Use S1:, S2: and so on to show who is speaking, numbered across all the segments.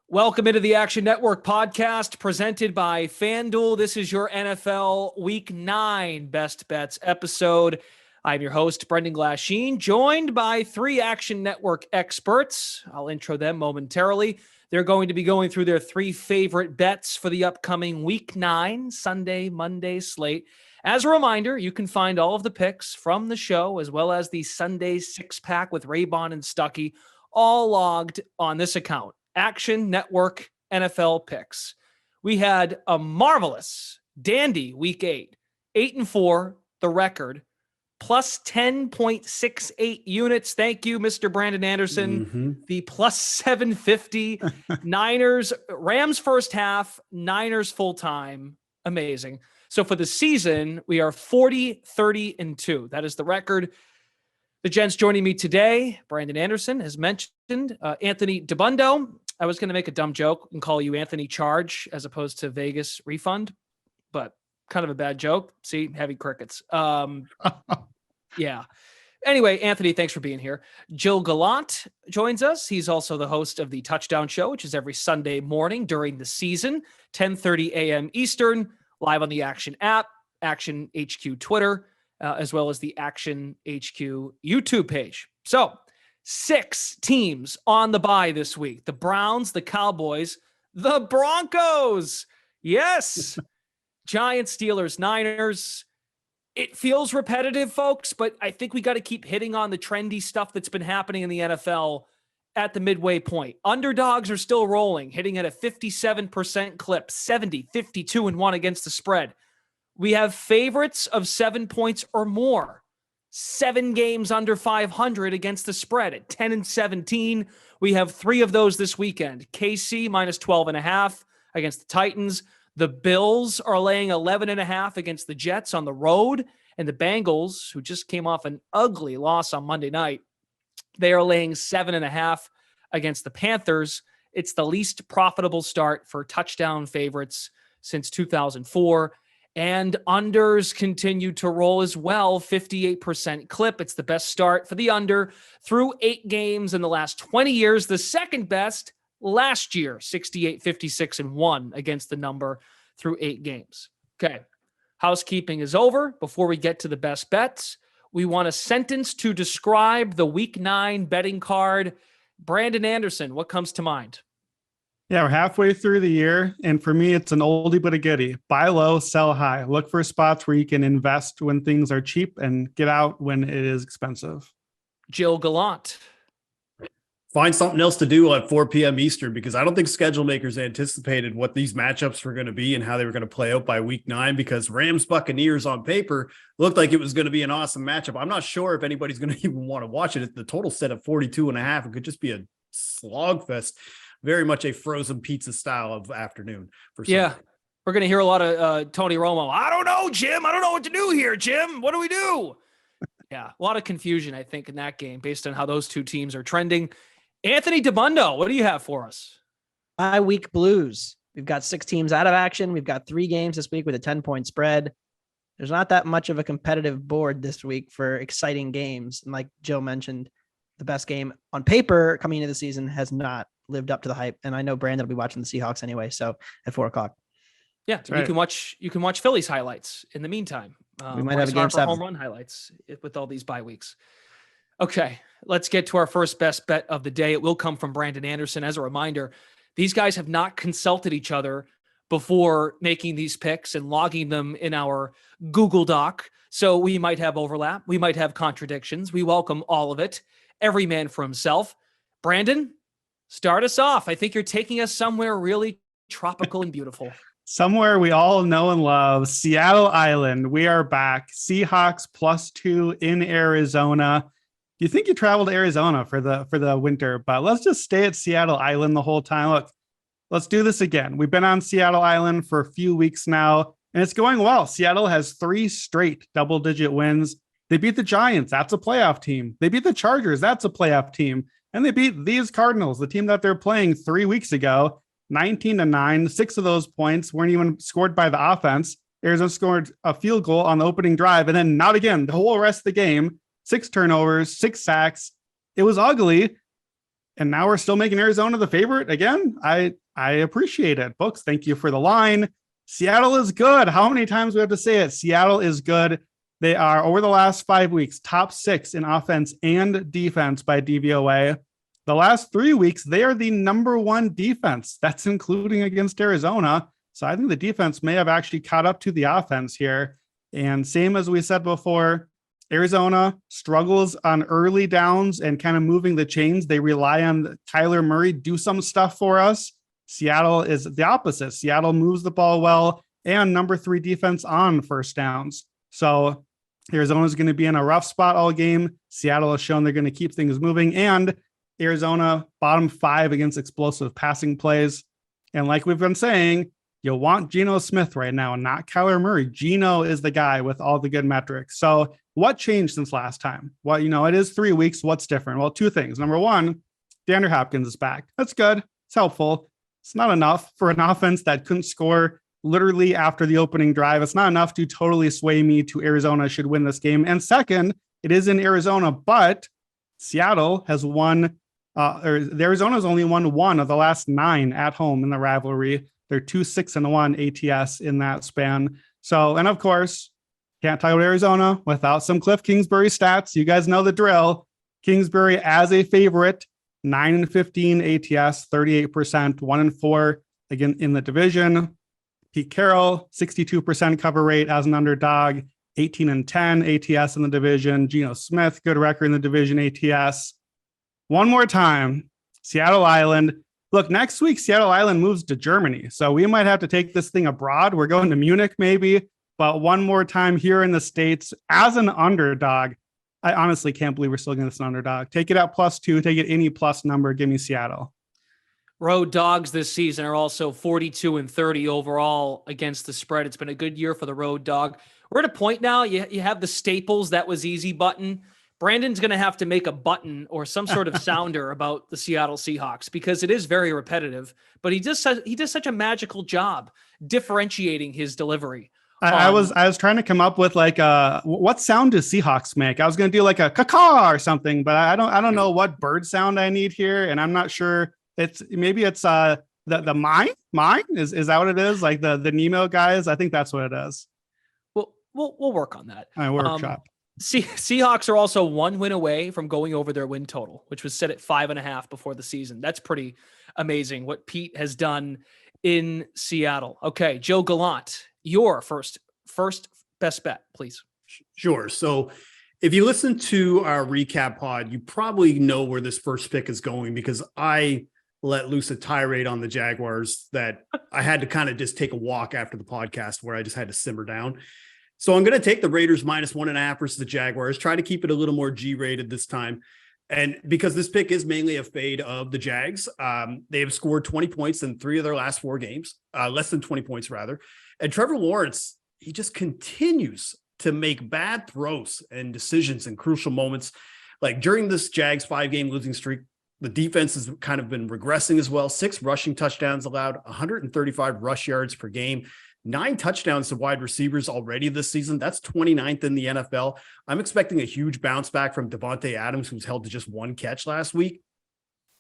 S1: Welcome into the Action Network podcast presented by FanDuel. This is your NFL Week 9 Best Bets episode. I'm your host, Brendan Glasheen, joined by three Action Network experts. I'll intro them momentarily. They're going to be going through their three favorite bets for the upcoming Week 9 Sunday, Monday slate. As a reminder, you can find all of the picks from the show as well as the Sunday six-pack with Raybon and Stuckey all logged on this account. Action Network NFL picks. We had a marvelous, dandy week 8-4, the record, plus 10.68 units. Thank you, Mr. Brandon Anderson. The plus 750 Niners, Rams first half, Niners full time. Amazing. So for the season, we are 40-30-2. That is the record. The gents joining me today, Brandon Anderson, has mentioned Anthony DeBundo. I was going to make a dumb joke and call you Anthony Charge as opposed to Vegas Refund, but kind of a bad joke. See, heavy crickets. Yeah. Anyway, Anthony, thanks for being here. Jill Gallant joins us. He's also the host of the Touchdown Show, which is every Sunday morning during the season, 10:30 a.m. Eastern, live on the Action app, Action HQ Twitter, as well as the Action HQ YouTube page. So 6 teams on the bye this week. The Browns, the Cowboys, the Broncos. Yes. Giants, Steelers, Niners. It feels repetitive, folks, but I think we got to keep hitting on the trendy stuff that's been happening in the NFL at the midway point. Underdogs are still rolling, hitting at a 57% clip, 70, 52-1 against the spread. We have favorites of 7 points or more. 7 games under 500 against the spread at 10-17. We have 3 of those this weekend. KC minus 12.5 against the Titans. The Bills are laying 11.5 against the Jets on the road. And the Bengals, who just came off an ugly loss on Monday night, they are laying 7.5 against the Panthers. It's the least profitable start for touchdown favorites since 2004. And unders continue to roll as well, 58% clip. It's the best start for the under through 8 games in the last 20 years. The second best last year, 68, 56-1 against the number through 8 games. Okay, housekeeping is over. Before we get to the best bets, we want a sentence to describe the Week 9 betting card. Brandon Anderson, what comes to mind?
S2: Yeah, we're halfway through the year, and for me, it's an oldie but a goodie. Buy low, sell high. Look for spots where you can invest when things are cheap and get out when it is expensive.
S1: Jill Gallant.
S3: Find something else to do at 4 p.m. Eastern, because I don't think schedule makers anticipated what these matchups were going to be and how they were going to play out by week 9, because Rams Buccaneers on paper looked like it was going to be an awesome matchup. I'm not sure if anybody's going to even want to watch it. The total set at 42.5. It could just be a slogfest. Very much a frozen pizza style of afternoon.
S1: Yeah, we're going to hear a lot of Tony Romo. I don't know, Jim. I don't know what to do here, Jim. What do we do? Yeah, a lot of confusion, I think, in that game based on how those two teams are trending. Anthony DeBundo, what do you have for us?
S4: Bye week blues. We've got 6 teams out of action. We've got 3 games this week with a 10-point spread. There's not that much of a competitive board this week for exciting games. And like Joe mentioned, the best game on paper coming into the season has not lived up to the hype. And I know Brandon will be watching the Seahawks anyway. So at 4:00.
S1: Yeah. Right. You can watch Philly's highlights in the meantime.
S4: We might have a game 7
S1: home run highlights with all these bye weeks. Okay. Let's get to our first best bet of the day. It will come from Brandon Anderson. As a reminder, these guys have not consulted each other before making these picks and logging them in our Google Doc. So we might have overlap. We might have contradictions. We welcome all of it. Every man for himself. Brandon, start us off. I think you're taking us somewhere really tropical and beautiful.
S2: Somewhere we all know and love, Seattle Island. We are back. Seahawks +2 in Arizona. You think you traveled to Arizona for the winter, but let's just stay at Seattle Island the whole time. Look, let's do this again. We've been on Seattle Island for a few weeks now, and it's going well. Seattle has 3 straight double-digit wins. They beat the Giants. That's a playoff team. They beat the Chargers. That's a playoff team. And they beat these Cardinals, the team that they're playing 3 weeks ago, 19-9. 6 of those points weren't even scored by the offense. Arizona scored a field goal on the opening drive, and then not again the whole rest of the game. 6 turnovers, 6 sacks. It was ugly. And now we're still making Arizona the favorite again. I appreciate it. Books, thank you for the line. Seattle is good. How many times do we have to say it? Seattle is good. They are, over the last 5 weeks, top 6 in offense and defense by DVOA. The last 3 weeks, they are the number 1 defense. That's including against Arizona. So I think the defense may have actually caught up to the offense here. And same as we said before, Arizona struggles on early downs and kind of moving the chains. They rely on Kyler Murray, do some stuff for us. Seattle is the opposite. Seattle moves the ball well and number 3 defense on first downs. So Arizona is going to be in a rough spot all game. Seattle has shown they're going to keep things moving, and Arizona bottom 5 against explosive passing plays. And like we've been saying, you want Geno Smith right now, not Kyler Murray. Geno is the guy with all the good metrics. So what changed since last time? Well, it is 3 weeks. What's different? Well, 2 things. Number 1, DeAndre Hopkins is back. That's good. It's helpful. It's not enough for an offense that couldn't score literally after the opening drive. It's not enough to totally sway me to Arizona should win this game. And second, it is in Arizona, but Seattle has won, Arizona's only won 1 of the last 9 at home in the rivalry. They're 2-6-1 ATS in that span. So, and of course, can't talk about Arizona without some Cliff Kingsbury stats. You guys know the drill. Kingsbury as a favorite, 9-15 ATS, 38%, 1-4 again in the division. Pete Carroll, 62% cover rate as an underdog, 18-10 ATS in the division. Geno Smith, good record in the division ATS. One more time, Seattle Island. Look, next week, Seattle Island moves to Germany. So we might have to take this thing abroad. We're going to Munich maybe, but one more time here in the States as an underdog. I honestly can't believe we're still getting this an underdog. Take it at +2, take it any plus number. Give me Seattle.
S1: Road dogs this season are also 42-30 overall against the spread. It's been a good year for the road dog. We're at a point now, you have the staples, that was easy button. Brandon's going to have to make a button or some sort of sounder about the Seattle Seahawks because it is very repetitive, but he does such a magical job differentiating his delivery.
S2: I was trying to come up with like what sound does Seahawks make? I was going to do like a caw or something, but I don't know what bird sound I need here, and I'm not sure. It's the mine is that what it is? Like the Nemo guys? I think that's what it is.
S1: We'll work on that.
S2: I workshop.
S1: Seahawks are also 1 win away from going over their win total, which was set at 5.5 before the season. That's pretty amazing what Pete has done in Seattle. Okay, Joe Gallant, your first best bet, please.
S3: Sure. So if you listen to our recap pod, you probably know where this first pick is going because I let loose a tirade on the Jaguars that I had to kind of just take a walk after the podcast where I just had to simmer down. So I'm going to take the Raiders -1.5 versus the Jaguars, try to keep it a little more G-rated this time. And because this pick is mainly a fade of the Jags, they have scored 20 points in 3 of their last 4 games, less than 20 points rather. And Trevor Lawrence, he just continues to make bad throws and decisions in crucial moments. Like during this Jags 5-game losing streak, the defense has kind of been regressing as well. 6 rushing touchdowns allowed, 135 rush yards per game, 9 touchdowns to wide receivers already this season. That's 29th in the NFL. I'm expecting a huge bounce back from Devontae Adams, who's held to just 1 catch last week.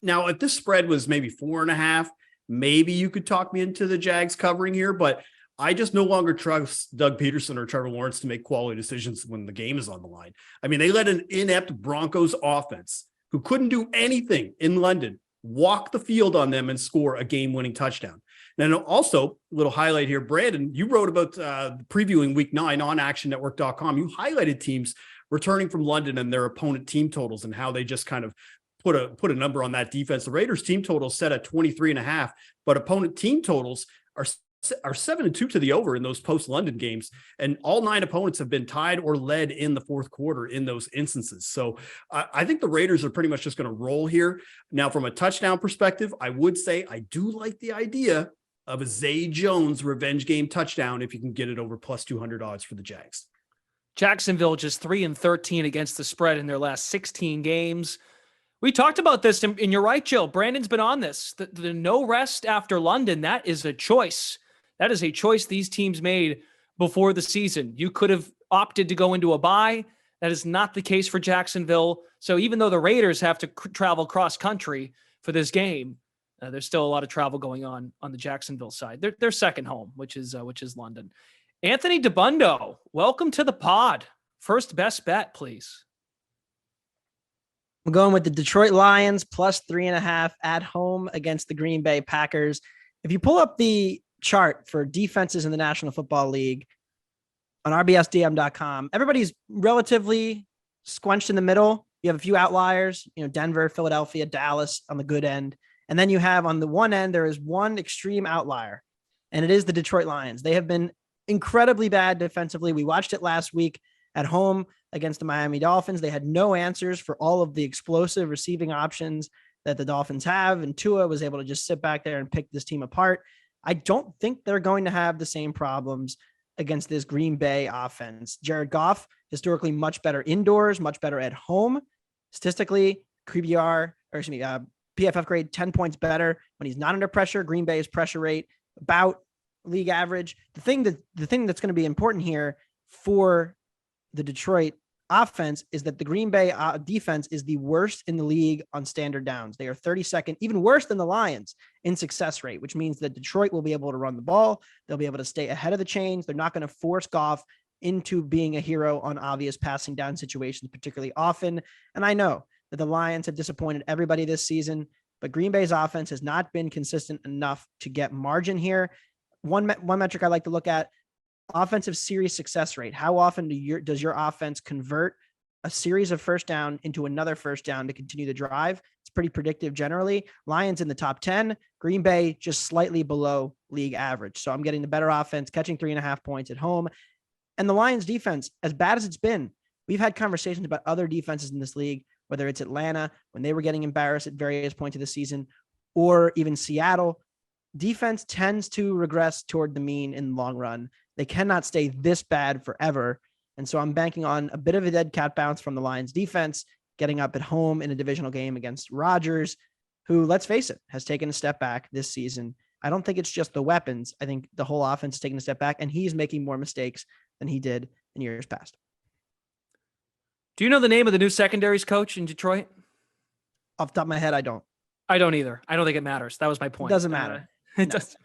S3: Now, if this spread was maybe 4.5, maybe you could talk me into the Jags covering here, but I just no longer trust Doug Peterson or Trevor Lawrence to make quality decisions when the game is on the line. I mean, they let an inept Broncos offense who couldn't do anything in London walk the field on them and score a game-winning touchdown. And also, a little highlight here, Brandon, you wrote about previewing week 9 on actionnetwork.com. You highlighted teams returning from London and their opponent team totals and how they just kind of put a number on that defense. The Raiders team total set at 23.5, but opponent team totals are 7-2 to the over in those post-London games. And all 9 opponents have been tied or led in the fourth quarter in those instances. So I think the Raiders are pretty much just going to roll here. Now, from a touchdown perspective, I would say I do like the idea of a Zay Jones revenge game touchdown if you can get it over +200 odds for the Jags.
S1: Jacksonville just 3-13 against the spread in their last 16 games. We talked about this, and you're right, Jill. Brandon's been on this. The no rest after London, that is a choice. That is a choice these teams made before the season. You could have opted to go into a bye. That is not the case for Jacksonville. So even though the Raiders have to travel cross country, for this game. There's still a lot of travel going on the Jacksonville side. They're second home, which is London. Anthony DeBundo, welcome to the pod. First best bet, please.
S4: I'm going with the Detroit Lions plus 3.5 at home against the Green Bay Packers. If you pull up the chart for defenses in the National Football League on rbsdm.com, everybody's relatively squunched in the middle. You have a few outliers, Denver, Philadelphia, Dallas on the good end. And then you have on the one end, there is one extreme outlier, and it is the Detroit Lions. They have been incredibly bad defensively. We watched it last week at home against the Miami Dolphins. They had no answers for all of the explosive receiving options that the Dolphins have, and Tua was able to just sit back there and pick this team apart. I don't think they're going to have the same problems against this Green Bay offense. Jared Goff, historically much better indoors, much better at home. Statistically, PFF grade 10 points better when he's not under pressure. Green Bay's pressure rate about league average. The thing that's going to be important here for the Detroit offense is that the Green Bay defense is the worst in the league on standard downs. They are 32nd, even worse than the Lions in success rate, which means that Detroit will be able to run the ball. They'll be able to stay ahead of the chains. They're not going to force Goff into being a hero on obvious passing down situations particularly often. And I know that the Lions have disappointed everybody this season, but Green Bay's offense has not been consistent enough to get margin here. One metric I like to look at, offensive series success rate. How often does your offense convert a series of first down into another first down to continue the drive? It's pretty predictive generally. Lions in the top 10, Green Bay just slightly below league average. So I'm getting the better offense, catching 3.5 points at home. And the Lions defense, as bad as it's been, we've had conversations about other defenses in this league, whether it's Atlanta when they were getting embarrassed at various points of the season, or even Seattle. Defense tends to regress toward the mean in the long run. They cannot stay this bad forever. And so I'm banking on a bit of a dead cat bounce from the Lions defense, getting up at home in a divisional game against Rodgers, who, let's face it, has taken a step back this season. I don't think it's just the weapons. I think the whole offense is taking a step back, and he's making more mistakes than he did in years past.
S1: Do you know the name of the new secondaries coach in Detroit?
S4: Off the top of my head, I don't.
S1: I don't either. I don't think it matters. That was my point.
S4: It doesn't matter.
S1: It
S4: No.
S1: does.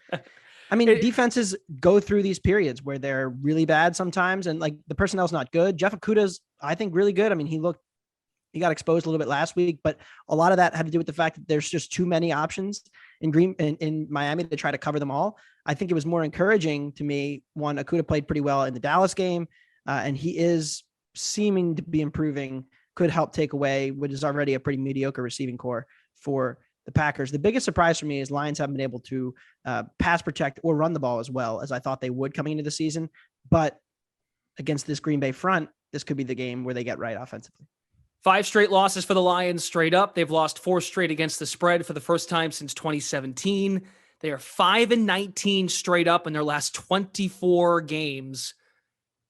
S4: I mean, defenses go through these periods where they're really bad sometimes, and like the personnel's not good. Jeff Okudah's, I think, really good. I mean, he got exposed a little bit last week, but a lot of that had to do with the fact that there's just too many options in Miami to try to cover them all. I think it was more encouraging to me. One, Okudah played pretty well in the Dallas game, and he is seeming to be improving, could help take away what is already a pretty mediocre receiving core for the Packers. The biggest surprise for me is Lions haven't been able to pass protect or run the ball as well as I thought they would coming into the season. But against this Green Bay front, this could be the game where they get right offensively.
S1: 5 straight losses for the Lions straight up. They've lost 4 straight against the spread for the first time since 2017. They are 5-19 straight up in their last 24 games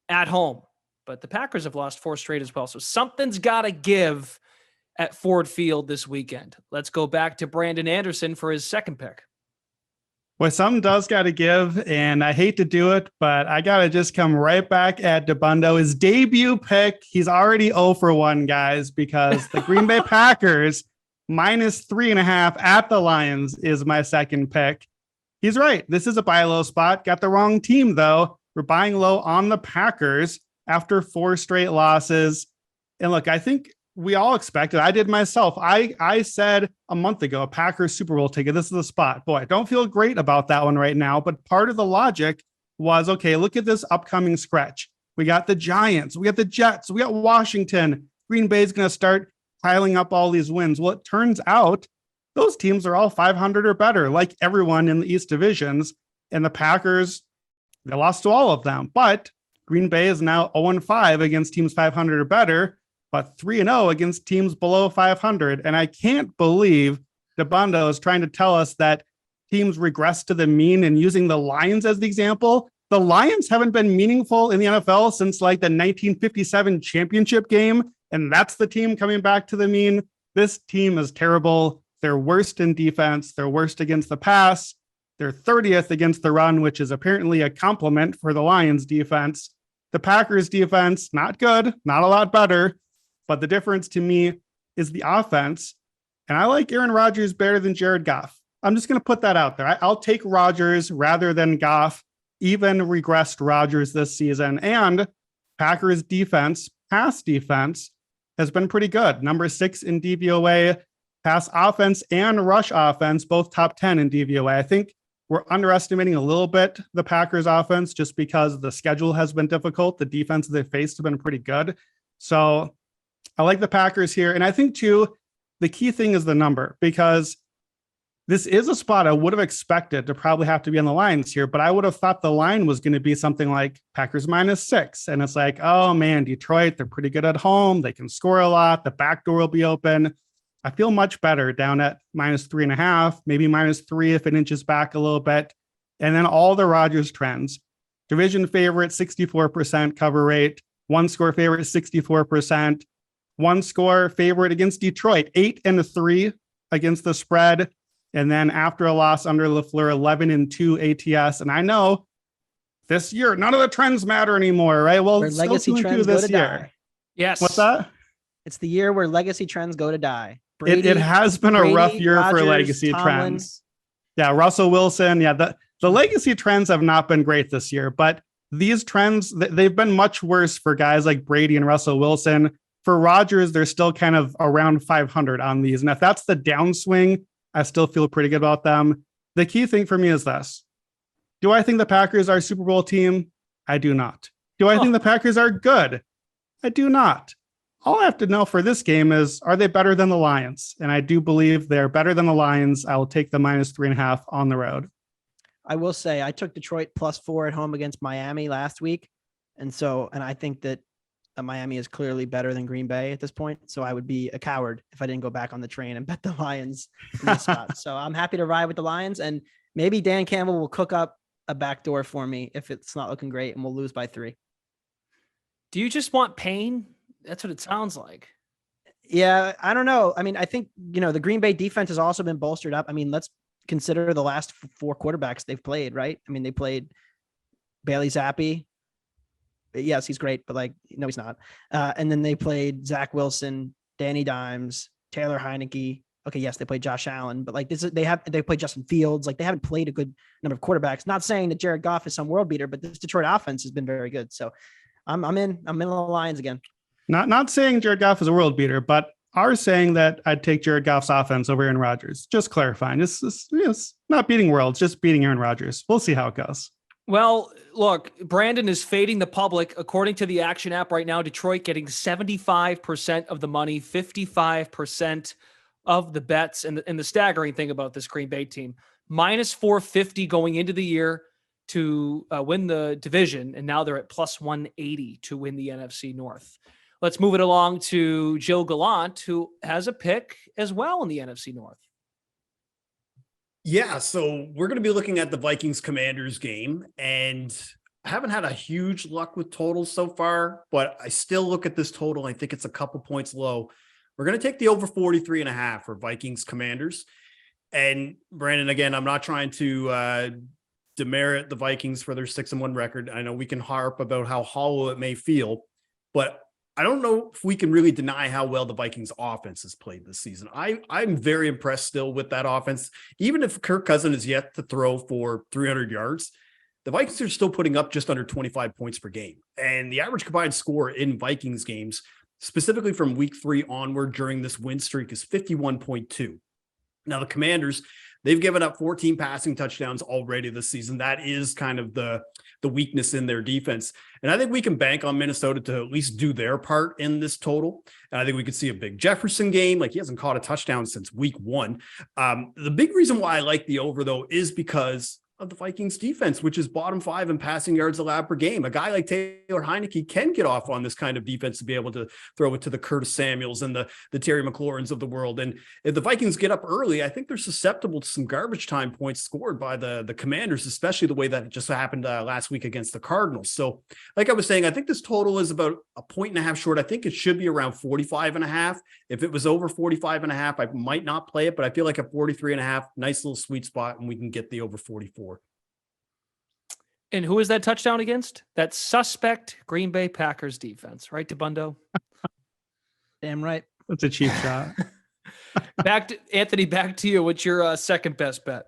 S1: at home. But the Packers have lost 4 straight as well. So something's got to give at Ford Field this weekend. Let's go back to Brandon Anderson for his second pick.
S2: Well, something does got to give, and I hate to do it, but I got to just come right back at DeBundo. His debut pick, he's already 0 for 1, guys, because the Green Bay Packers minus 3.5 at the Lions is my second pick. He's right. This is a buy low spot. Got the wrong team, though. We're buying low on the Packers after 4 straight losses. And look, I think we all expected, I did myself. I said a month ago, Packers Super Bowl ticket, this is the spot. Boy, I don't feel great about that one right now. But part of the logic was, okay, look at this upcoming stretch. We got the Giants, we got the Jets, we got Washington. Green Bay's going to start piling up all these wins. Well, it turns out those teams are all 500 or better, like everyone in the East divisions. And the Packers, they lost to all of them. But Green Bay is now 0-5 against teams 500 or better, but 3-0 against teams below 500. And I can't believe DeBundo is trying to tell us that teams regress to the mean and using the Lions as the example. The Lions haven't been meaningful in the NFL since like the 1957 championship game. And that's the team coming back to the mean. This team is terrible. They're worst in defense. They're worst against the pass. They're 30th against the run, which is apparently a compliment for the Lions defense. The Packers defense, not good, not a lot better. But the difference to me is the offense. And I like Aaron Rodgers better than Jared Goff. I'm just going to put that out there. I'll take Rodgers rather than Goff, even regressed Rodgers this season. And Packers defense, pass defense, has been pretty good. Number 6 in DVOA, pass offense and rush offense, both top 10 in DVOA. I think we're underestimating a little bit the Packers offense just because the schedule has been difficult. The defense they faced have been pretty good. So I like the Packers here. And I think too, the key thing is the number, because this is a spot I would have expected to probably have to be on the Lions here, but I would have thought the line was going to be something like Packers -6. And it's like, oh man, Detroit, they're pretty good at home. They can score a lot. The back door will be open. I feel much better down at -3.5, maybe -3 if it inches back a little bit. And then all the Rodgers trends. Division favorite, 64% cover rate. One score favorite, 64%. One score favorite against Detroit, 8-3 against the spread. And then after a loss under LaFleur, 11-2 ATS. And I know this year, none of the trends matter anymore, right? Well,
S4: Where
S2: still
S4: legacy
S2: 2-2
S4: trends go
S2: this
S4: to
S2: year.
S4: die.
S1: Yes.
S2: What's that?
S4: It's the year where legacy trends go to die.
S2: It has been a rough year for
S4: Rodgers,
S2: legacy
S4: Tomlin.
S2: trends. Yeah, Russell Wilson. Yeah, the legacy trends have not been great this year, but these trends, they've been much worse for guys like Brady and Russell Wilson. For Rodgers, they're still kind of around 500 on these. And if that's the downswing, I still feel pretty good about them. The key thing for me is this. Do I think the Packers are a Super Bowl team? I do not. Do I think the Packers are good? I do not. All I have to know for this game is, are they better than the Lions? And I do believe they're better than the Lions. I will take the -3.5 on the road.
S4: I will say I took Detroit +4 at home against Miami last week. And I think that Miami is clearly better than Green Bay at this point. So I would be a coward if I didn't go back on the train and bet the Lions in this spot. So I'm happy to ride with the Lions, and maybe Dan Campbell will cook up a backdoor for me if it's not looking great and we'll lose by 3.
S1: Do you just want pain? That's what it sounds like.
S4: Yeah, I don't know. I mean, I think, the Green Bay defense has also been bolstered up. I mean, let's consider the last 4 quarterbacks they've played, right? I mean, they played Bailey Zappi. Yes, he's great, but no, he's not. And then they played Zach Wilson, Danny Dimes, Taylor Heineke. Okay, yes, they played Josh Allen, but they played Justin Fields. They haven't played a good number of quarterbacks. Not saying that Jared Goff is some world beater, but this Detroit offense has been very good. So I'm in the Lions again.
S2: Not saying Jared Goff is a world beater, but are saying that I'd take Jared Goff's offense over Aaron Rodgers. Just clarifying. It's not beating worlds, just beating Aaron Rodgers. We'll see how it goes.
S1: Well, look, Brandon is fading the public. According to the Action app right now, Detroit getting 75% of the money, 55% of the bets. And the staggering thing about this Green Bay team, -450 going into the year to win the division. And now they're at +180 to win the NFC North. Let's move it along to Jill Gallant, who has a pick as well in the NFC North.
S3: Yeah, so we're going to be looking at the Vikings Commanders game, and I haven't had a huge luck with totals so far, but I still look at this total. I think it's a couple points low. We're going to take the over 43.5 for Vikings Commanders. And Brandon, again, I'm not trying to demerit the Vikings for their 6-1 record. I know we can harp about how hollow it may feel, but I don't know if we can really deny how well the Vikings offense has played this season. I'm very impressed still with that offense. Even if Kirk Cousins is yet to throw for 300 yards, the Vikings are still putting up just under 25 points per game. And the average combined score in Vikings games, specifically from week 3 onward during this win streak, is 51.2. Now the Commanders, they've given up 14 passing touchdowns already this season. That is kind of the weakness in their defense. And I think we can bank on Minnesota to at least do their part in this total. And I think we could see a big Jefferson game. He hasn't caught a touchdown since week 1. The big reason why I like the over, though, is because of the Vikings defense, which is bottom 5 in passing yards allowed per game. A guy like Taylor Heineke can get off on this kind of defense to be able to throw it to the Curtis Samuels and the Terry McLaurins of the world. And if the Vikings get up early, I think they're susceptible to some garbage time points scored by the Commanders, especially the way that it just happened last week against the Cardinals. So like I was saying, I think this total is about 1.5 points short. I think it should be around 45.5. If it was over 45.5, I might not play it, but I feel like at 43.5, nice little sweet spot, and we can get the over 44.
S1: And who is that touchdown against? That suspect Green Bay Packers defense, right, DeBundo?
S4: Damn right.
S2: That's a cheap shot.
S1: Back to Anthony, back to you. What's your second best bet?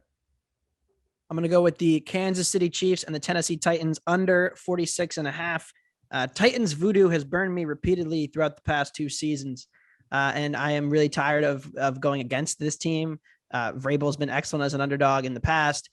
S4: I'm going to go with the Kansas City Chiefs and the Tennessee Titans under 46.5. Titans voodoo has burned me repeatedly throughout the past 2 seasons. And I am really tired of going against this team. Vrabel's been excellent as an underdog in the past.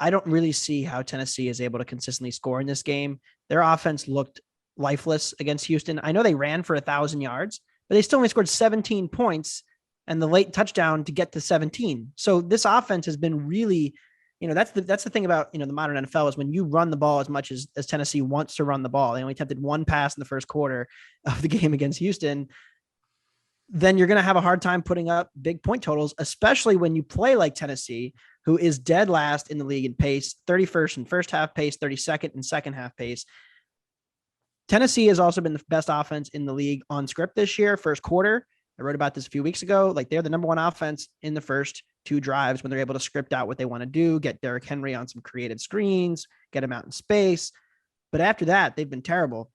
S4: I don't really see how Tennessee is able to consistently score in this game. Their offense looked lifeless against Houston. I know they ran for 1,000 yards, but they still only scored 17 points and the late touchdown to get to 17. So this offense has been really, that's the thing about, the modern NFL is when you run the ball as much as Tennessee wants to run the ball. They only attempted 1 pass in the first quarter of the game against Houston. Then you're going to have a hard time putting up big point totals, especially when you play like Tennessee, who is dead last in the league in pace, 31st in first half pace, 32nd in second half pace. Tennessee has also been the best offense in the league on script this year, first quarter. I wrote about this a few weeks ago. Like, they're the number 1 offense in the first 2 drives when they're able to script out what they want to do, get Derrick Henry on some created screens, get him out in space. But after that, they've been terrible.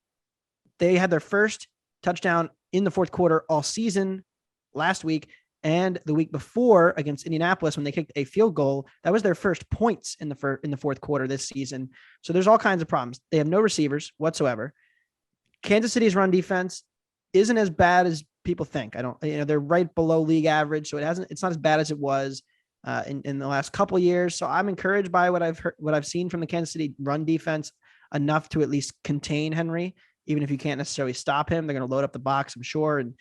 S4: They had their first touchdown in the fourth quarter all season last week, and the week before against Indianapolis when they kicked a field goal. That was their first points in the fourth quarter this season. So there's all kinds of problems. They have no receivers whatsoever. Kansas City's run defense isn't as bad as people think. They're right below league average, so it's not as bad as it was in the last couple of years. So I'm encouraged by what I've seen from the Kansas City run defense, enough to at least contain Henry. Even if you can't necessarily stop him, they're going to load up the box, I'm sure. And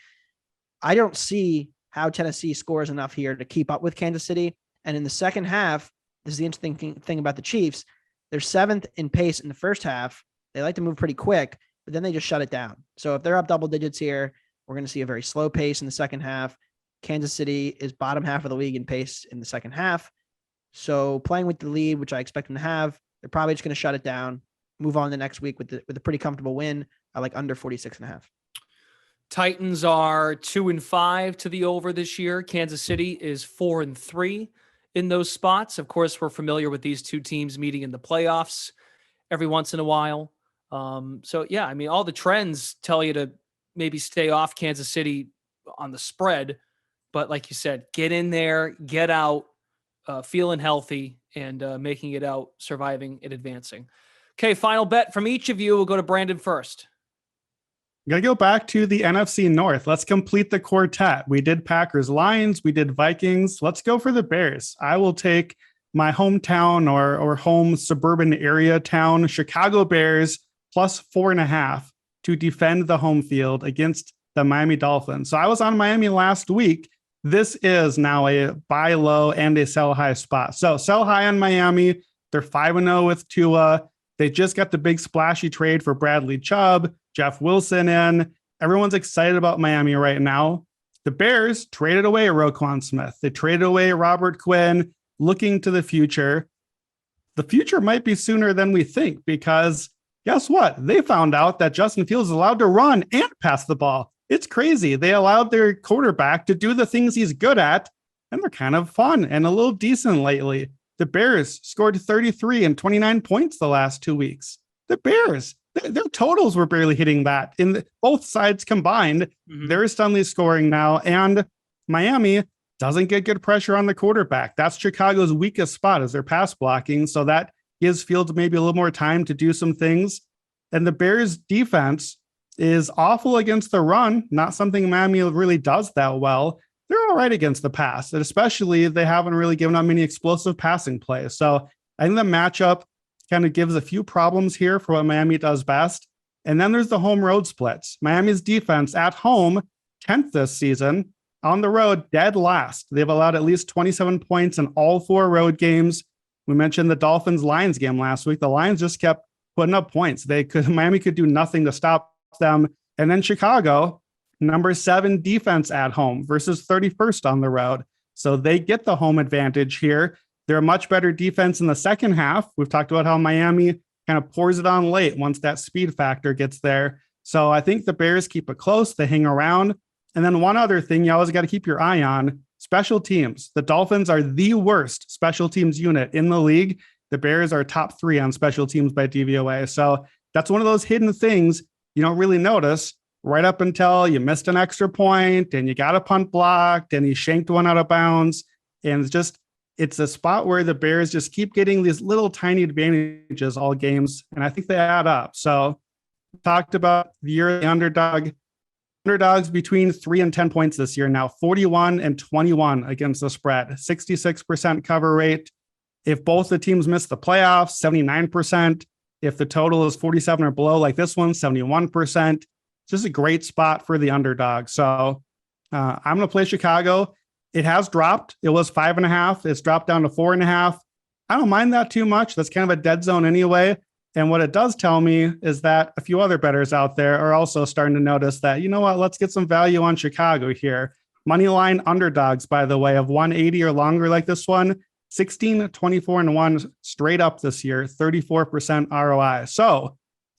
S4: I don't see how Tennessee scores enough here to keep up with Kansas City. And in the second half, this is the interesting thing about the Chiefs. They're 7th in pace in the first half. They like to move pretty quick, but then they just shut it down. So if they're up double digits here, we're going to see a very slow pace in the second half. Kansas City is bottom half of the league in pace in the second half. So playing with the lead, which I expect them to have, they're probably just going to shut it down, move on the next week with a pretty comfortable win. I like under 46.5.
S1: Titans are 2-5 to the over this year. Kansas City is 4-3 in those spots. Of course, we're familiar with these 2 teams meeting in the playoffs every once in a while. So yeah, all the trends tell you to maybe stay off Kansas City on the spread, but like you said, get in there, get out, feeling healthy and making it out, surviving and advancing. Okay, final bet from each of you. We'll go to Brandon first.
S2: I'm going to go back to the NFC North. Let's complete the quartet. We did Packers, Lions. We did Vikings. Let's go for the Bears. I will take my hometown or home suburban area town, Chicago Bears, plus 4.5 to defend the home field against the Miami Dolphins. So I was on Miami last week. This is now a buy low and a sell high spot. So sell high on Miami. They're 5-0 with Tua. They just got the big splashy trade for Bradley Chubb, Jeff Wilson in. Everyone's excited about Miami right now. The Bears traded away Roquan Smith. They traded away Robert Quinn, looking to the future. The future might be sooner than we think, because guess what? They found out that Justin Fields is allowed to run and pass the ball. It's crazy. They allowed their quarterback to do the things he's good at, and they're kind of fun and a little decent lately. The Bears scored 33 and 29 points the last 2 weeks. The Bears, their totals were barely hitting that in both sides combined. Mm-hmm. They're suddenly scoring now, and Miami doesn't get good pressure on the quarterback. That's Chicago's weakest spot, is their pass blocking. So that gives Fields maybe a little more time to do some things. And the Bears defense is awful against the run, not something Miami really does that well. They're all right against the pass, and especially they haven't really given up many explosive passing plays. So I think the matchup kind of gives a few problems here for what Miami does best. And then there's the home road splits. Miami's defense at home, 10th this season, on the road, dead last. They've allowed at least 27 points in all 4 road games. We mentioned the Dolphins-Lions game last week. The Lions just kept putting up points. Miami could do nothing to stop them. And then Chicago, number 7 defense at home versus 31st on the road. So they get the home advantage here. They're a much better defense in the second half. We've talked about how Miami kind of pours it on late once that speed factor gets there. So I think the Bears keep it close. They hang around. And then one other thing you always got to keep your eye on, special teams. The Dolphins are the worst special teams unit in the league. The Bears are top 3 on special teams by DVOA. So that's one of those hidden things you don't really notice. right up until you missed an extra point and you got a punt blocked and you shanked one out of bounds. And it's a spot where the Bears just keep getting these little tiny advantages all games. And I think they add up. So talked about the year of the underdog. Underdogs between 3 and 10 points this year now, 41 and 21 against the spread, 66% cover rate. If both the teams miss the playoffs, 79%. If the total is 47 or below, like this one, 71%. It's just a great spot for the underdog. So I'm going to play Chicago. It has dropped. It was 5.5. It's dropped down to 4.5. I don't mind that too much. That's kind of a dead zone anyway. And what it does tell me is that a few other bettors out there are also starting to notice that, you know what, let's get some value on Chicago here. Money line underdogs, by the way, of 180 or longer like this one, 16, 24, and 1 straight up this year, 34% ROI. So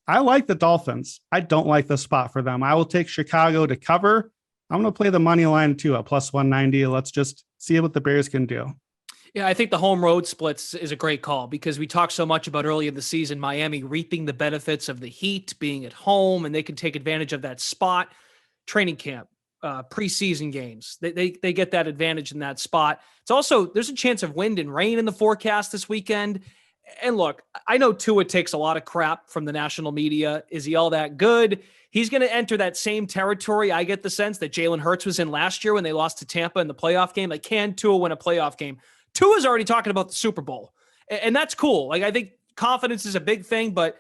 S2: I like the Dolphins. I don't like the spot for them. I will take Chicago to cover. I'm going to play the money line too at plus 190. Let's just see what the Bears can do.
S1: Yeah, I think the home road splits is a great call because we talked so much about early in the season, Miami reaping the benefits of the heat, being at home, and they can take advantage of that spot. Training camp, preseason games, they get that advantage in that spot. It's also, there's a chance of wind and rain in the forecast this weekend. And look, I know Tua takes a lot of crap from the national media. Is he all that good? He's going to enter that same territory. I get the sense that Jalen Hurts was in last year when they lost to Tampa in the playoff game. Like, can Tua win a playoff game? Tua's already talking about the Super Bowl, and that's cool. Like, I think confidence is a big thing, but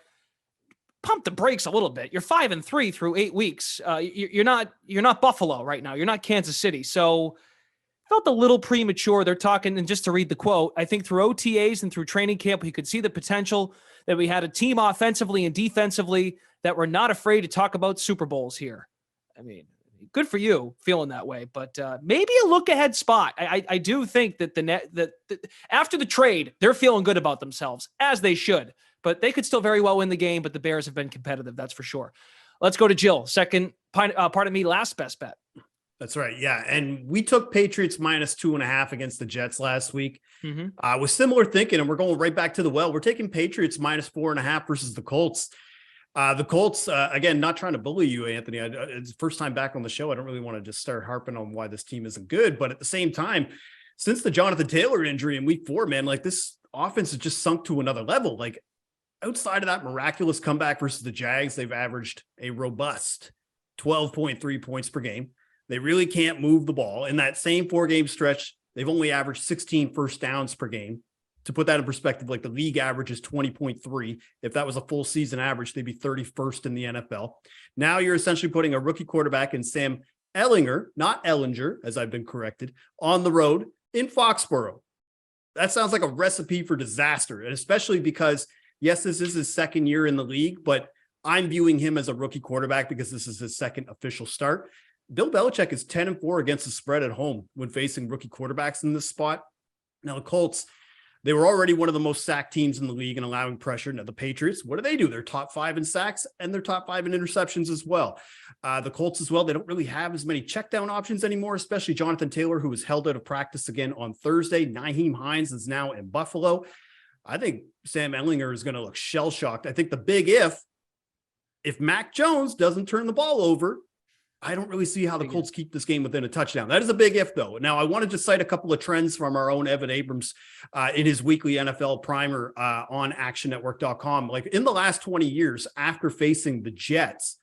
S1: pump the brakes a little bit. You're 5-3 through 8 weeks. You're not Buffalo right now. You're not Kansas City. So felt a little premature. They're talking, and just to read the quote, I think through OTAs and through training camp, we could see the potential that we had a team offensively and defensively that we're not afraid to talk about Super Bowls here. I mean, good for you feeling that way, but maybe a look ahead spot. I do think that after the trade, they're feeling good about themselves, as they should, but they could still very well win the game, but the Bears have been competitive. That's for sure. Let's go to Jill. Last best bet.
S3: That's right. Yeah. And we took Patriots minus 2.5 against the Jets last week. With similar thinking, and we're going right back to the well. We're taking Patriots minus 4.5 versus the Colts. The Colts, again, not trying to bully you, Anthony. It's the first time back on the show. I don't really want to just start harping on why this team isn't good. But at the same time, since the Jonathan Taylor injury in week 4, man, like this offense has just sunk to another level. Like outside of that miraculous comeback versus the Jags, they've averaged a robust 12.3 points per game. They really can't move the ball. In that same 4-game stretch, they've only averaged 16 first downs per game. To put that in perspective, like the league average is 20.3. If that was a full season average, they'd be 31st in the NFL. Now you're essentially putting a rookie quarterback in Sam Ehlinger, not Ellinger, as I've been corrected, on the road in Foxborough. That sounds like a recipe for disaster, and especially because, yes, this is his second year in the league, but I'm viewing him as a rookie quarterback because this is his second official start. Bill Belichick is 10-4 against the spread at home when facing rookie quarterbacks in this spot. Now the Colts, they were already one of the most sacked teams in the league and allowing pressure. Now the Patriots, what do? They're top 5 in sacks and they're top 5 in interceptions as well. The Colts as well, they don't really have as many check down options anymore, especially Jonathan Taylor, who was held out of practice again on Thursday. Nyheim Hines is now in Buffalo. I think Sam Ehlinger is going to look shell-shocked. I think the big if Mac Jones doesn't turn the ball over, I don't really see how the Colts keep this game within a touchdown. That is a big if, though. Now, I wanted to cite a couple of trends from our own Evan Abrams in his weekly NFL primer on actionnetwork.com. Like in the last 20 years after facing the Jets,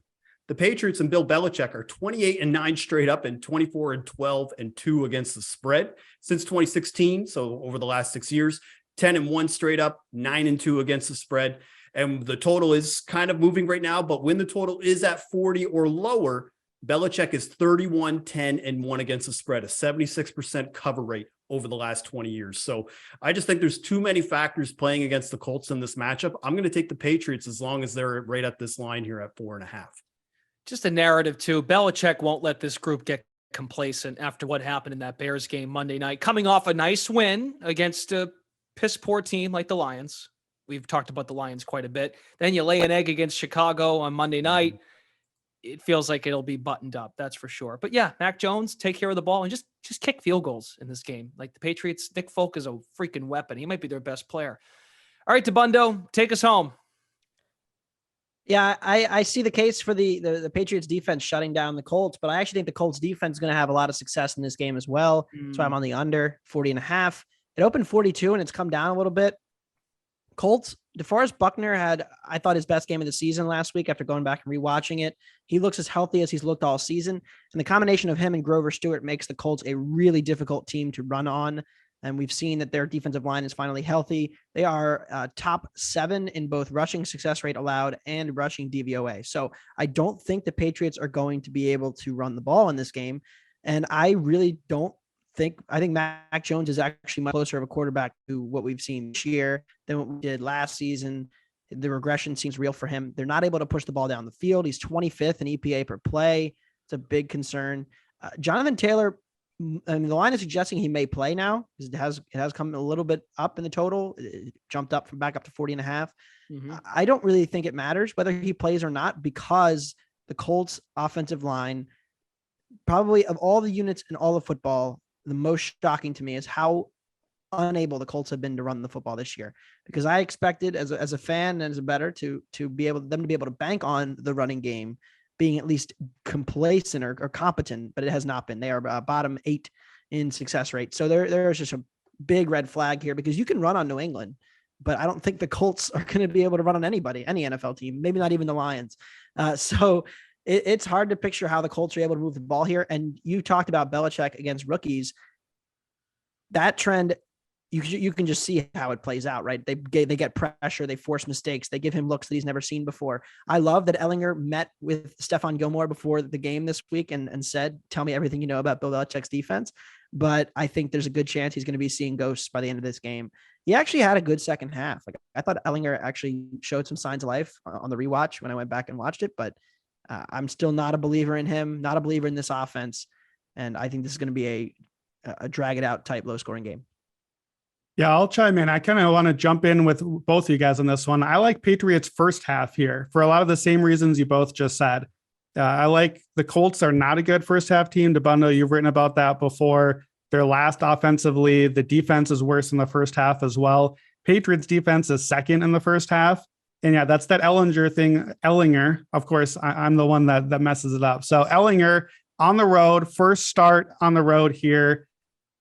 S3: the Patriots and Bill Belichick are 28-9 straight up and 24-12-2 against the spread since 2016. So over the last 6 years, 10-1 straight up, 9-2 against the spread. And the total is kind of moving right now, but when the total is at 40 or lower, Belichick is 31-10-1 against the spread, a 76% cover rate over the last 20 years. So I just think there's too many factors playing against the Colts in this matchup. I'm going to take the Patriots as long as they're right at this line here at 4.5. Just
S1: a narrative too. Belichick won't let this group get complacent after what happened in that Bears game Monday night, coming off a nice win against a piss poor team like the Lions. We've talked about the Lions quite a bit. Then you lay an egg against Chicago on Monday night. It feels like it'll be buttoned up. That's for sure. But yeah, Mac Jones, take care of the ball and just kick field goals in this game. Like the Patriots, Nick Folk is a freaking weapon. He might be their best player. All right, DeBundo, take us home.
S4: Yeah, I see the case for the Patriots defense shutting down the Colts, but I actually think the Colts defense is going to have a lot of success in this game as well. So I'm on the under 40.5. It opened 42 and it's come down a little bit. Colts, DeForest Buckner had, I thought, his best game of the season last week after going back and rewatching it. He looks as healthy as he's looked all season. And the combination of him and Grover Stewart makes the Colts a really difficult team to run on. And we've seen that their defensive line is finally healthy. They are top 7 in both rushing success rate allowed and rushing DVOA. So I don't think the Patriots are going to be able to run the ball in this game. And I really don't I think Mac Jones is actually much closer of a quarterback to what we've seen this year than what we did last season. The regression seems real for him. They're not able to push the ball down the field. He's 25th in EPA per play. It's a big concern. Jonathan Taylor, and the line is suggesting he may play now. It has come a little bit up in the total. It jumped up from back up to 40.5. Mm-hmm. I don't really think it matters whether he plays or not, because the Colts offensive line, probably of all the units in all of football, the most shocking to me is how unable the Colts have been to run the football this year, because I expected as a fan and as a bettor to be able to bank on the running game being at least complacent or competent, but it has not been. They are bottom 8 in success rate. So there's just a big red flag here, because you can run on New England, but I don't think the Colts are going to be able to run on anybody, any NFL team, maybe not even the Lions. So it's hard to picture how the Colts are able to move the ball here. And you talked about Belichick against rookies. That trend, you can just see how it plays out, right? They get pressure, they force mistakes, they give him looks that he's never seen before. I love that Ellinger met with Stephon Gilmore before the game this week and said, "Tell me everything you know about Bill Belichick's defense." But I think there's a good chance he's going to be seeing ghosts by the end of this game. He actually had a good second half. Like, I thought Ellinger actually showed some signs of life on the rewatch when I went back and watched it, but I'm still not a believer in him, not a believer in this offense. And I think this is going to be a drag it out type low scoring game.
S2: Yeah, I'll chime in. I kind of want to jump in with both of you guys on this one. I like Patriots first half here for a lot of the same reasons you both just said. I like the Colts are not a good first half team. DeBundo, you've written about that before. They're last offensively. The defense is worse in the first half as well. Patriots defense is second in the first half. And yeah, that's that Ellinger thing. Ellinger, of course, I'm the one that messes it up. So Ellinger on the road, first start on the road here.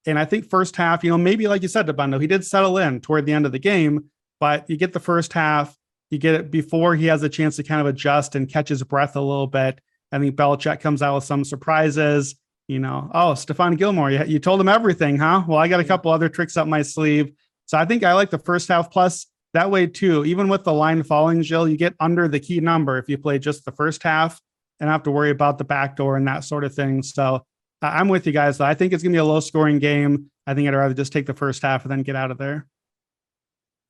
S2: And I think first half, maybe like you said, DeBundo, he did settle in toward the end of the game, but you get the first half, you get it before he has a chance to kind of adjust and catch his breath a little bit. I think Belichick comes out with some surprises, oh, Stephon Gilmore, you told him everything, huh? Well, I got a couple other tricks up my sleeve. So I think I like the first half plus that way too. Even with the line falling, Jill, you get under the key number if you play just the first half and have to worry about the backdoor and that sort of thing. So I'm with you guys. I think it's going to be a low scoring game. I think I'd rather just take the first half and then get out of there.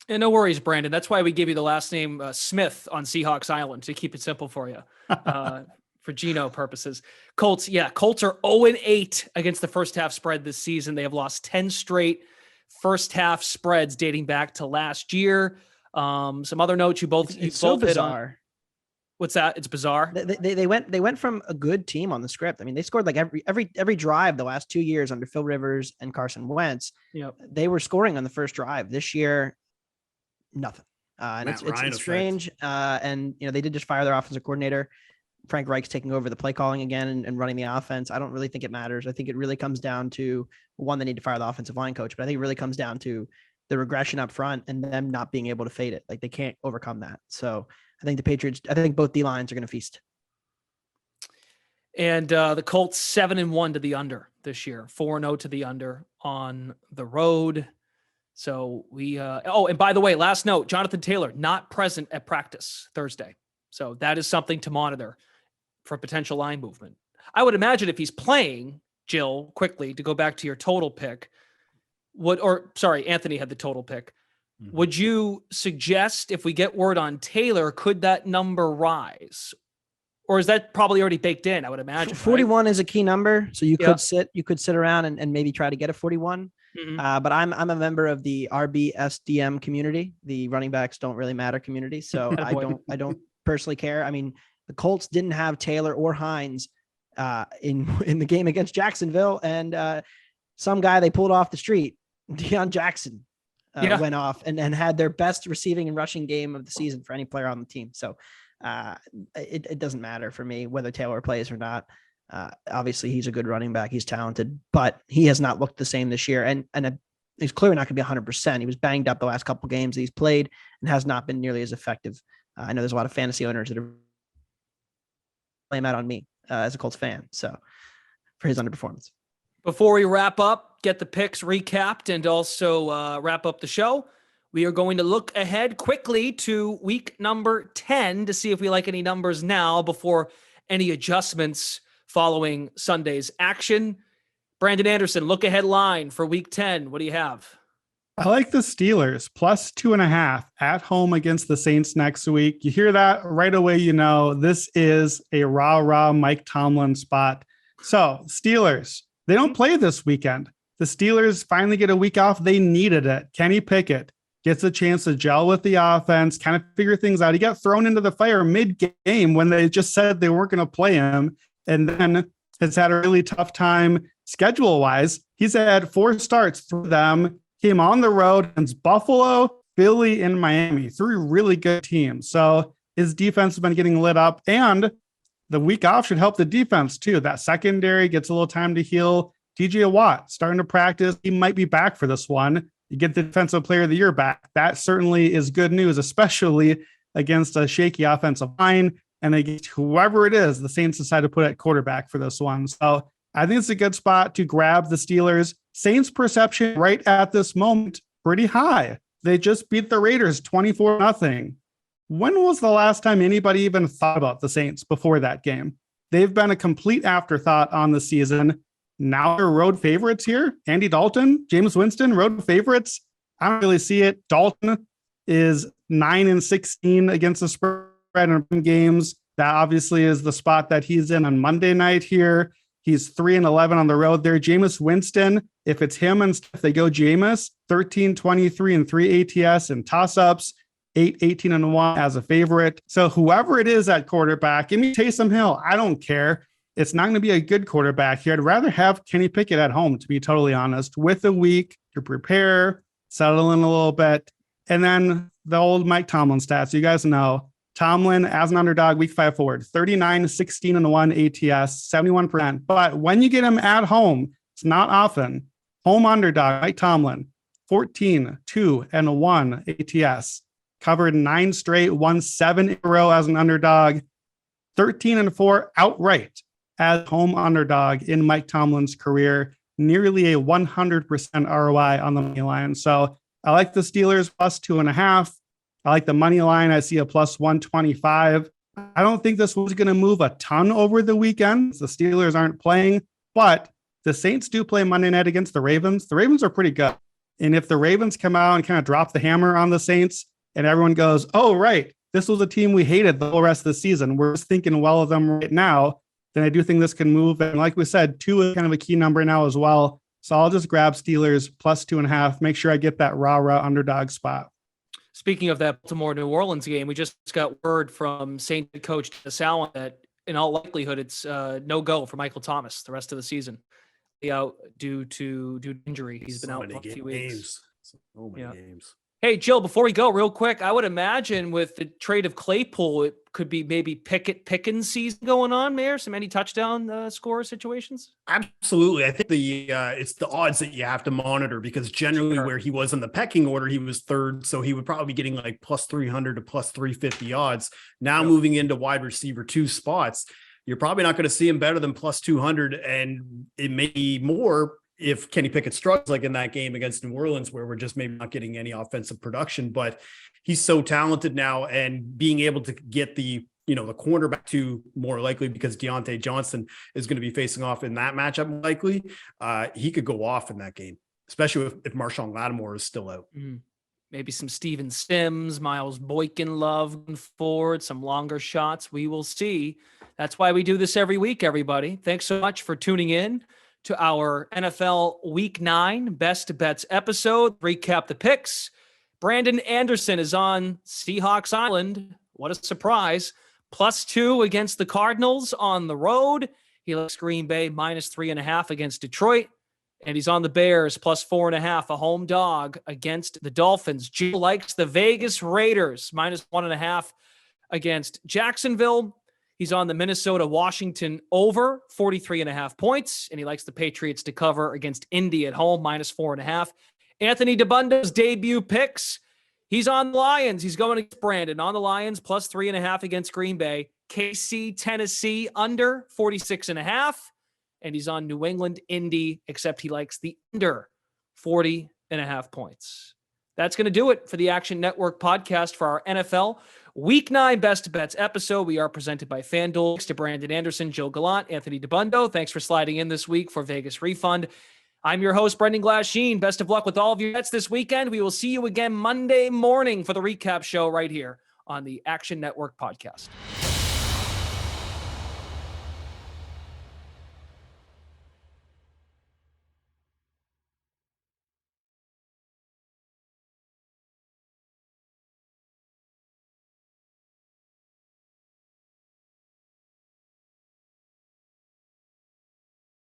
S1: And no worries, Brandon. That's why we give you the last name Smith on Seahawks Island, to keep it simple for you, for Geno purposes. Colts are 0-8 against the first half spread this season. They have lost 10 straight first half spreads dating back to last year. Some other notes
S4: It's so bizarre.
S1: What's that? It's bizarre.
S4: They went from a good team on the script. I mean, they scored like every drive the last 2 years under Phil Rivers and Carson Wentz.
S1: Yep.
S4: They were scoring on the first drive. This year, nothing. And it's strange. And they did just fire their offensive coordinator. Frank Reich's taking over the play calling again and running the offense. I don't really think it matters. I think it really comes down to, one, they need to fire the offensive line coach, but I think it really comes down to the regression up front and them not being able to fade it. Like, they can't overcome that. So I think both D lines are going to feast.
S1: And the Colts 7-1 to the under this year, 4-0 to the under on the road. So we, and by the way, last note, Jonathan Taylor not present at practice Thursday. So that is something to monitor for potential line movement. I would imagine if he's playing, Jill, quickly to go back to your total pick, Anthony had the total pick. Mm-hmm. Would you suggest, if we get word on Taylor, could that number rise? Or is that probably already baked in? I would imagine
S4: 41 is a key number. So you could sit around and maybe try to get a 41. Mm-hmm. But I'm a member of the RBSDM community, the running backs don't really matter community. So I don't personally care. I mean, the Colts didn't have Taylor or Hines in the game against Jacksonville, and some guy they pulled off the street, Deion Jackson, went off and had their best receiving and rushing game of the season for any player on the team. So It doesn't matter for me whether Taylor plays or not. Obviously, he's a good running back. He's talented, but he has not looked the same this year. And he's clearly not going to be 100%. He was banged up the last couple games that he's played and has not been nearly as effective. I know there's a lot of fantasy owners that are blame that on me as a Colts fan. So for his underperformance.
S1: Before we wrap up, get the picks recapped, and also wrap up the show, we are going to look ahead quickly to week number 10 to see if we like any numbers now before any adjustments following Sunday's action. Brandon Anderson, look ahead line for week 10. What do you have?
S2: I like the Steelers +2.5 at home against the Saints next week. You hear that right away, you know this is a rah Mike Tomlin spot. So Steelers, they don't play this weekend. The Steelers finally get a week off. They needed it. Kenny Pickett gets a chance to gel with the offense, kind of figure things out. He got thrown into the fire mid-game when they just said they weren't going to play him, and then has had a really tough time schedule-wise. He's had 4 starts for them. Came on the road against Buffalo, Philly, and Miami. 3 really good teams. So his defense has been getting lit up, and the week off should help the defense too. That secondary gets a little time to heal. TJ Watt starting to practice. He might be back for this one. You get the defensive player of the year back. That certainly is good news, especially against a shaky offensive line. And against whoever it is, the Saints decide to put at quarterback for this one. So I think it's a good spot to grab the Steelers. Saints perception right at this moment, pretty high. They just beat the Raiders 24-0. When was the last time anybody even thought about the Saints before that game? They've been a complete afterthought on the season. Now they're road favorites here. Andy Dalton, James Winston, road favorites. I don't really see it. Dalton is 9-16 against the spread in games. That obviously is the spot that he's in on Monday night here. He's 3-11 on the road there. Jameis Winston, if it's him and if they go Jameis, 13-23-3 ATS and toss-ups, 8-18-1 as a favorite. So whoever it is at quarterback, give me Taysom Hill. I don't care. It's not going to be a good quarterback here. I'd rather have Kenny Pickett at home, to be totally honest, with a week to prepare, settle in a little bit. And then the old Mike Tomlin stats. You guys know Tomlin as an underdog week 5 forward, 39-16-1 ATS, 71%. But when you get him at home, it's not often. Home underdog, Mike Tomlin, 14-2-1 ATS, covered 9 straight, won 7 in a row as an underdog, 13-4 outright as home underdog in Mike Tomlin's career, nearly a 100% ROI on the money line. So I like the Steelers +2.5. I like the money line. I see a +125. I don't think this was going to move a ton over the weekend. The Steelers aren't playing, but the Saints do play Monday night against the Ravens. The Ravens are pretty good. And if the Ravens come out and kind of drop the hammer on the Saints and everyone goes, oh, right, this was a team we hated the whole rest of the season, we're just thinking well of them right now, then I do think this can move. And like we said, 2 is kind of a key number now as well. So I'll just grab Steelers +2.5, make sure I get that rah underdog spot.
S1: Speaking of that Baltimore-New Orleans game, we just got word from Saint coach Dennis Allen that in all likelihood it's no-go for Michael Thomas the rest of the season. Out due to injury. He's been out for a few weeks.
S3: So many games.
S1: Hey, Jill, before we go real quick, I would imagine with the trade of Claypool, it could be maybe Pickens season going on there. Any touchdown score situations?
S3: Absolutely. I think it's the odds that you have to monitor because generally where he was in the pecking order, he was 3rd. So he would probably be getting like +300 to +350 odds. Now moving into wide receiver 2 spots, you're probably not going to see him better than +200. And it may be more if Kenny Pickett struggles like in that game against New Orleans, where we're just maybe not getting any offensive production, but he's so talented now, and being able to get the cornerback to more likely because Deontay Johnson is going to be facing off in that matchup. Likely he could go off in that game, especially if Marshawn Lattimore is still out.
S1: Maybe some Steven Sims, Miles Boykin love going forward, some longer shots. We will see. That's why we do this every week, everybody. Thanks so much for tuning in to our NFL Week 9 Best Bets episode. Recap the picks. Brandon Anderson is on Seahawks Island. What a surprise. +2 against the Cardinals on the road. He likes Green Bay -3.5 against Detroit. And he's on the Bears +4.5, a home dog against the Dolphins. Jill likes the Vegas Raiders -1.5 against Jacksonville. He's on the Minnesota-Washington over 43.5 points, and he likes the Patriots to cover against Indy at home, -4.5. Anthony DeBundo's debut picks. He's on the Lions. He's going against Brandon on the Lions, +3.5 against Green Bay. KC, Tennessee, under 46.5. And he's on New England, Indy, except he likes the under 40.5 points. That's going to do it for the Action Network podcast for our NFL Week 9 Best Bets episode. We are presented by FanDuel. Thanks to Brandon Anderson, Joe Gallant, Anthony DeBundo. Thanks for sliding in this week for Vegas Refund. I'm your host, Brendan Glasheen. Best of luck with all of your bets this weekend. We will see you again Monday morning for the recap show right here on the Action Network podcast.